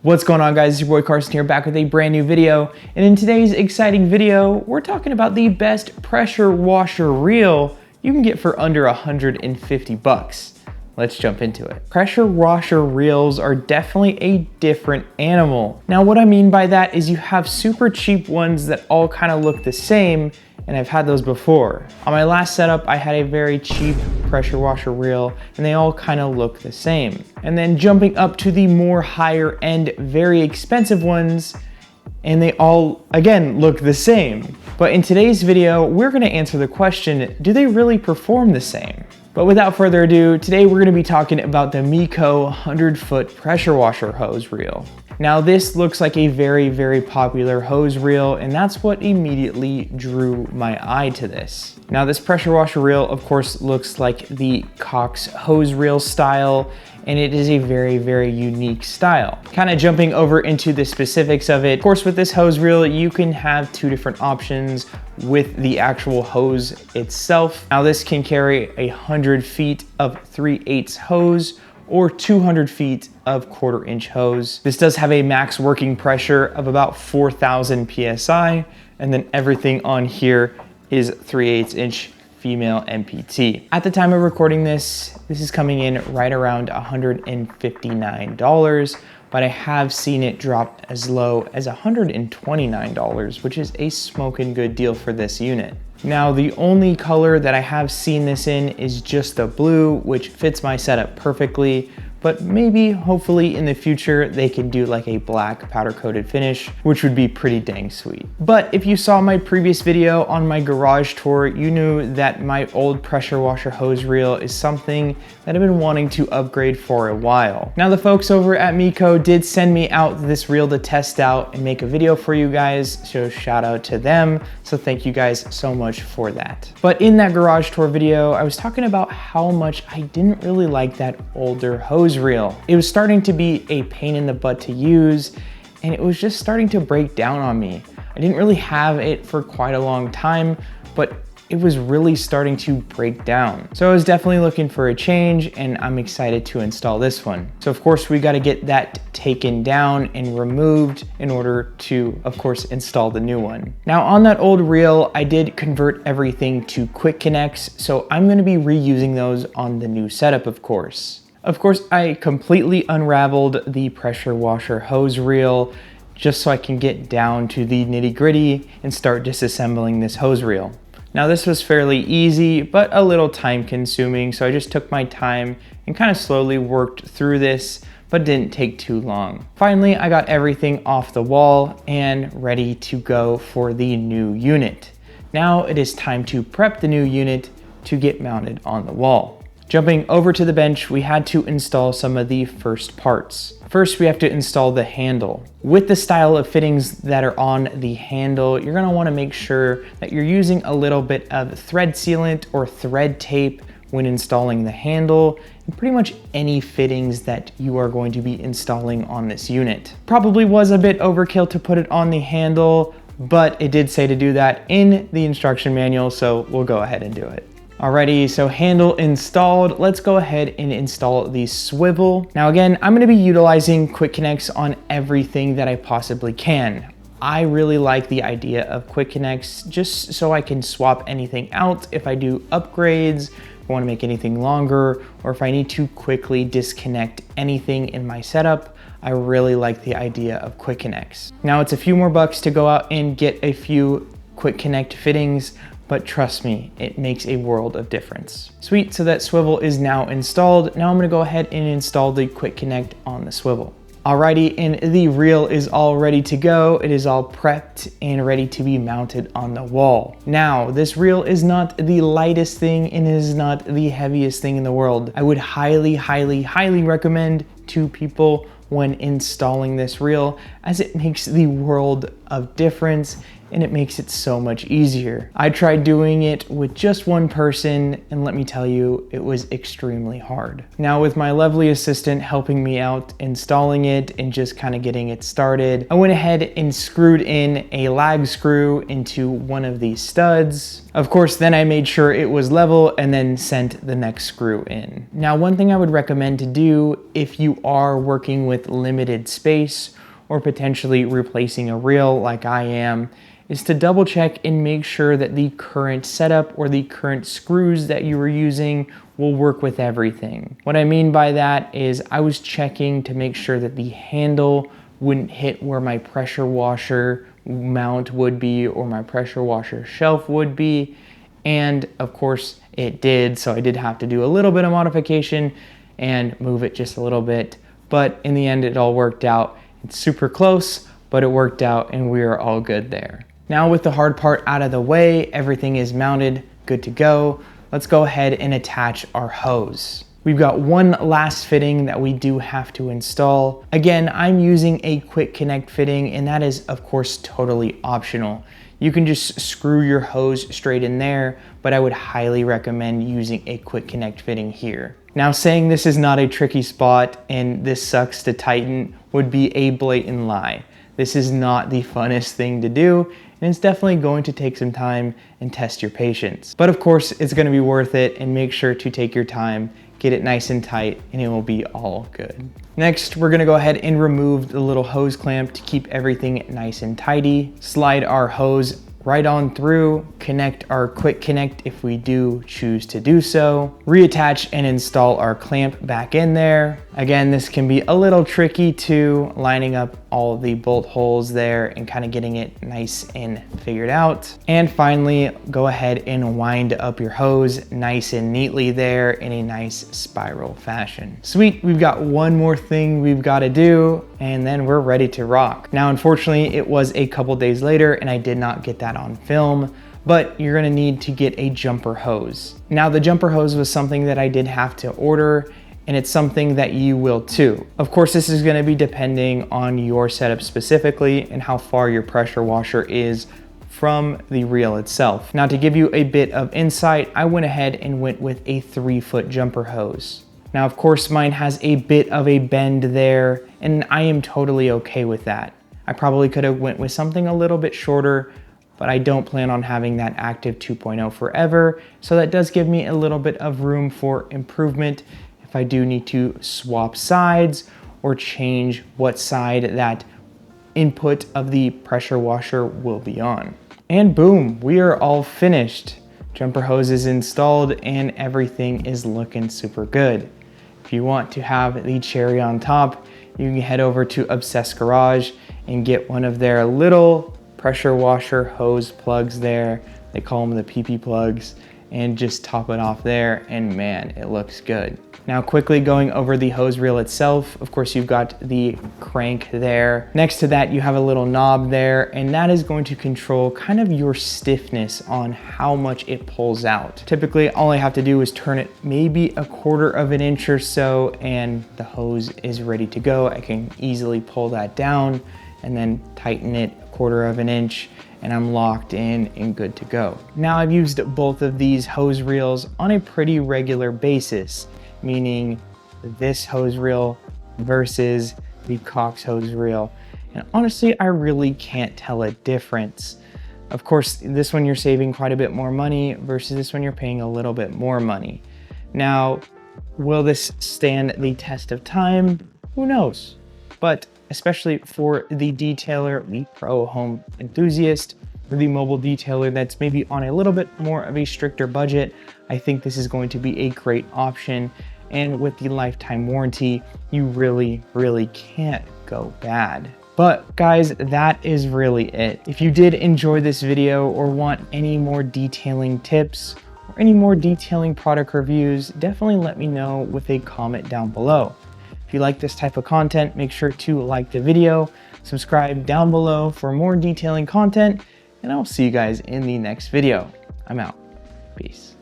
What's going on, guys? It's your boy Carson here, back with a brand new video. And in today's exciting video, we're talking about the best pressure washer reel you can get for under 150 bucks. Let's jump into it. Pressure washer reels are definitely a different animal. Now, what I mean by that is you have super cheap ones that all kind of look the same, and I've had those before. On my last setup, I had a very cheap pressure washer reel, and they all kind of look the same. And then jumping up to the more higher end, very expensive ones, and they all, again, look the same. But in today's video, we're gonna answer the question, do they really perform the same? But without further ado, today we're gonna be talking about the Meco 100-foot pressure washer hose reel. Now this looks like a very, very popular hose reel, and that's what immediately drew my eye to this. Now this pressure washer reel, of course, looks like the Cox hose reel style, and it is a very, very unique style. Kind of jumping over into the specifics of it. Of course, with this hose reel, you can have two different options with the actual hose itself. Now this can carry 100 feet of 3/8 hose or 200 feet of 1/4 inch hose. This does have a max working pressure of about 4,000 PSI, and then everything on here is 3/8 inch female MPT. At the time of recording this is coming in right around $159, but I have seen it drop as low as $129, which is a smoking good deal for this unit. Now, the only color that I have seen this in is just the blue, which fits my setup perfectly, but maybe, hopefully in the future, they can do like a black powder coated finish, which would be pretty dang sweet. But if you saw my previous video on my garage tour, you knew that my old pressure washer hose reel is something that I've been wanting to upgrade for a while. Now, the folks over at Meco did send me out this reel to test out and make a video for you guys, so shout out to them. So thank you guys so much for that. But in that garage tour video, I was talking about how much I didn't really like that older hose reel. It was starting to be a pain in the butt to use, and it was just starting to break down on me. I didn't really have it for quite a long time, but it was really starting to break down. So I was definitely looking for a change, and I'm excited to install this one. So of course we got to get that taken down and removed in order to, of course, install the new one. Now on that old reel, I did convert everything to quick connects, so I'm going to be reusing those on the new setup, of course. Of course, I completely unraveled the pressure washer hose reel just so I can get down to the nitty-gritty and start disassembling this hose reel. Now this was fairly easy, but a little time consuming, so I just took my time and kind of slowly worked through this, but didn't take too long. Finally, I got everything off the wall and ready to go for the new unit. Now it is time to prep the new unit to get mounted on the wall. Jumping over to the bench, we had to install some of the first parts. First, we have to install the handle. With the style of fittings that are on the handle, you're gonna wanna make sure that you're using a little bit of thread sealant or thread tape when installing the handle, and pretty much any fittings that you are going to be installing on this unit. Probably was a bit overkill to put it on the handle, but it did say to do that in the instruction manual, so we'll go ahead and do it. Alrighty, so handle installed. Let's go ahead and install the swivel. Now again, I'm gonna be utilizing quick connects on everything that I possibly can. I really like the idea of quick connects just so I can swap anything out if I do upgrades, if I wanna make anything longer, or if I need to quickly disconnect anything in my setup. I really like the idea of quick connects. Now it's a few more bucks to go out and get a few quick connect fittings, but trust me, it makes a world of difference. Sweet, so that swivel is now installed. Now I'm gonna go ahead and install the quick connect on the swivel. Alrighty, and the reel is all ready to go. It is all prepped and ready to be mounted on the wall. Now, this reel is not the lightest thing and it is not the heaviest thing in the world. I would highly, highly, highly recommend to people when installing this reel, as it makes the world of difference and it makes it so much easier. I tried doing it with just one person, and let me tell you, it was extremely hard. Now with my lovely assistant helping me out installing it and just kind of getting it started, I went ahead and screwed in a lag screw into one of these studs. Of course, then I made sure it was level and then sent the next screw in. Now, one thing I would recommend to do if you are working with limited space or potentially replacing a reel like I am, is to double check and make sure that the current setup or the current screws that you were using will work with everything. What I mean by that is I was checking to make sure that the handle wouldn't hit where my pressure washer mount would be or my pressure washer shelf would be. And of course it did, so I did have to do a little bit of modification and move it just a little bit. But in the end, it all worked out. It's super close, but it worked out and we are all good there. Now with the hard part out of the way, everything is mounted, good to go. Let's go ahead and attach our hose. We've got one last fitting that we do have to install. Again, I'm using a quick connect fitting, and that is of course totally optional. You can just screw your hose straight in there, but I would highly recommend using a quick connect fitting here. Now, saying this is not a tricky spot and this sucks to tighten would be a blatant lie. This is not the funnest thing to do, and it's definitely going to take some time and test your patience. But of course, it's gonna be worth it, and make sure to take your time, get it nice and tight, and it will be all good. Next, we're gonna go ahead and remove the little hose clamp to keep everything nice and tidy. Slide our hose right on through, connect our quick connect if we do choose to do so, reattach and install our clamp back in there. Again, this can be a little tricky too, lining up all the bolt holes there and kind of getting it nice and figured out. And finally, go ahead and wind up your hose nice and neatly there in a nice spiral fashion. Sweet, we've got one more thing we've got to do and then we're ready to rock. Now, unfortunately, it was a couple days later and I did not get that on film, but you're gonna need to get a jumper hose. Now, the jumper hose was something that I did have to order, and it's something that you will too. Of course, this is gonna be depending on your setup specifically and how far your pressure washer is from the reel itself. Now, to give you a bit of insight, I went ahead and went with a 3-foot jumper hose. Now, of course, mine has a bit of a bend there, and I am totally okay with that. I probably could have went with something a little bit shorter, but I don't plan on having that active 2.0 forever. So that does give me a little bit of room for improvement if I do need to swap sides or change what side that input of the pressure washer will be on. And boom, we are all finished. Jumper hose is installed and everything is looking super good. If you want to have the cherry on top, you can head over to Obsessed Garage and get one of their little pressure washer hose plugs there. They call them the PP plugs, and just top it off there, and man, it looks good. Now, quickly going over the hose reel itself, of course, you've got the crank there. Next to that, you have a little knob there, and that is going to control kind of your stiffness on how much it pulls out. Typically, all I have to do is turn it maybe 1/4 of an inch or so, and the hose is ready to go. I can easily pull that down and then tighten it 1/4 of an inch, and I'm locked in and good to go. Now, I've used both of these hose reels on a pretty regular basis, meaning this hose reel versus the Cox hose reel. And honestly, I really can't tell a difference. Of course, this one you're saving quite a bit more money versus this one you're paying a little bit more money. Now, will this stand the test of time? Who knows? But especially for the detailer, the pro home enthusiast, or the mobile detailer that's maybe on a little bit more of a stricter budget, I think this is going to be a great option. And with the lifetime warranty, you really, really can't go bad. But guys, that is really it. If you did enjoy this video or want any more detailing tips or any more detailing product reviews, definitely let me know with a comment down below. If you like this type of content, make sure to like the video, subscribe down below for more detailing content, and I'll see you guys in the next video. I'm out. Peace.